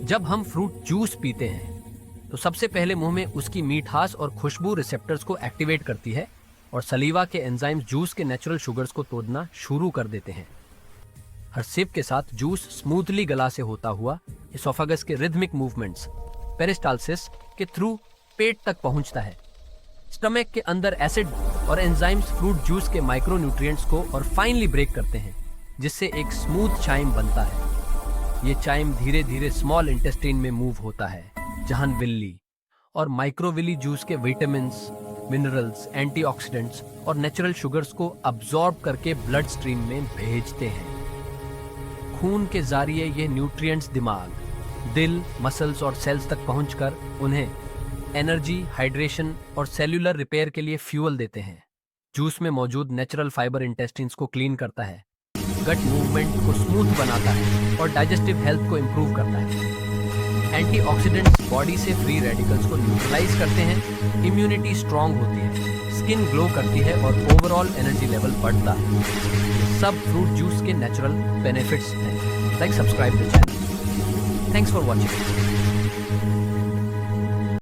जब हम fruit juice पीते हैं तो सबसे पहले मुंह में उसकी मीठास और खुशबू रिसेप्टर्स को एक्टिवेट करती है और सलीवा के एंजाइम्स जूस के नेचुरल शुगर्स को तोड़ना शुरू कर देते हैं। हर सिप के साथ जूस स्मूथली गला से होता हुआ एसोफेगस के रिदमिक मूवमेंट्स पेरिस्टालसिस के थ्रू पेट तक पहुंचता है। स्टमक के अंदर एसिड और एंजाइम्स फ्रूट जूस के माइक्रोन्यूट्रिएंट्स को और फाइनली ब्रेक करते हैं, जिससे एक स्मूथ चाइम बनता है। ये चाइम धीरे धीरे स्मॉल इंटेस्टाइन में मूव होता है, जहां विल्ली और माइक्रोविली जूस के विटामिन्स, मिनरल्स, एंटीऑक्सीडेंट्स और नेचुरल शुगर्स को अब्सॉर्ब करके ब्लड स्ट्रीम में भेजते हैं। खून के जरिए ये न्यूट्रिएंट्स दिमाग, दिल, मसल्स और सेल्स तक पहुंचकर उन्हें एनर्जी, हाइड्रेशन और सेल्यूलर रिपेयर के लिए फ्यूल देते हैं। जूस में मौजूद नेचुरल फाइबर इंटेस्टाइन्स को क्लीन करता है, गट मूवमेंट को स्मूथ बनाता है और डाइजेस्टिव हेल्थ को इंप्रूव करता है। एंटीऑक्सीडेंट्स बॉडी से फ्री रेडिकल्स को न्यूट्रलाइज करते हैं, इम्यूनिटी स्ट्रांग होती है, स्किन ग्लो करती है और ओवरऑल एनर्जी लेवल बढ़ता है। सब फ्रूट जूस के नेचुरल बेनिफिट्स हैं। Like, subscribe the channel. Thanks for watching.